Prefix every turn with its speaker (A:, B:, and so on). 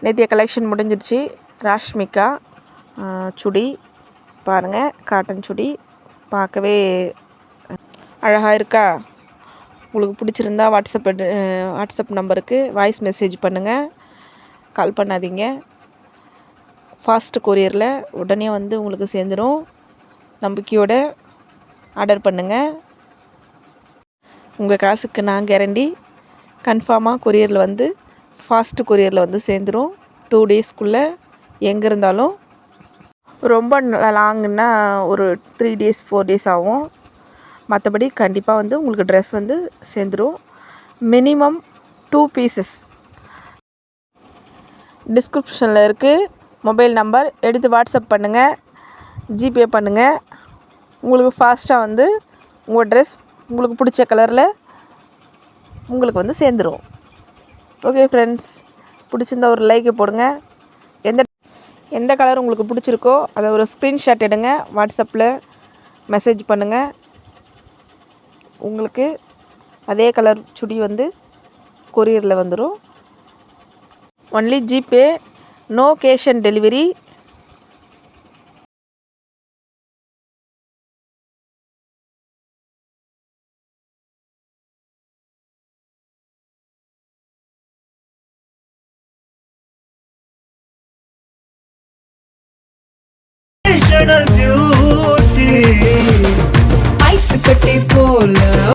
A: நேத்திய collection முடிஞ்சிருச்சு. ராஷ்மிகா சுடி பாருங்கள், cotton சுடி பார்க்கவே அழகாக இருக்கா. உங்களுக்கு பிடிச்சிருந்தா வாட்ஸ்அப் நம்பருக்கு வாய்ஸ் மெசேஜ் பண்ணுங்கள், கால் பண்ணாதீங்க. ஃபாஸ்ட் கொரியரில் உடனே வந்து உங்களுக்கு சேர்ந்துடும். நம்பிக்கையோட ஆர்டர் பண்ணுங்கள். உங்கள் காசுக்கு நான் கேரண்டி. கன்ஃபார்மாக கொரியரில் வந்து ஃபாஸ்ட் கொரியரில் வந்து சேர்ந்துடும். 2 டேஸ்க்குள்ளே எங்கே இருந்தாலும். ரொம்ப லாங்குன்னா ஒரு 3 டேஸ் 4 டேஸ் ஆகும். மற்றபடி கண்டிப்பாக வந்து உங்களுக்கு ட்ரெஸ் வந்து சேர்ந்துடும். Minimum 2 pieces. டிஸ்கிரிப்ஷனில் இருக்குது மொபைல் நம்பர், எடுத்து வாட்ஸ்அப் பண்ணுங்கள், ஜிபே பண்ணுங்கள். உங்களுக்கு ஃபாஸ்ட்டாக வந்து உங்கள் ட்ரெஸ் உங்களுக்கு பிடிச்ச கலரில் உங்களுக்கு வந்து சேர்ந்துடும். ஓகே ஃப்ரெண்ட்ஸ், பிடிச்சிருந்தா ஒரு லைக்கை போடுங்க. எந்த கலர் உங்களுக்கு பிடிச்சிருக்கோ அதை ஒரு ஸ்க்ரீன்ஷாட் எடுங்க, வாட்ஸ்அப்பில் மெசேஜ் பண்ணுங்கள். உங்களுக்கு அதே கலர் சுடி வந்து கொரியரில் வந்துடும். Only GPay, no cash on delivery.
B: Ice கட்டி போல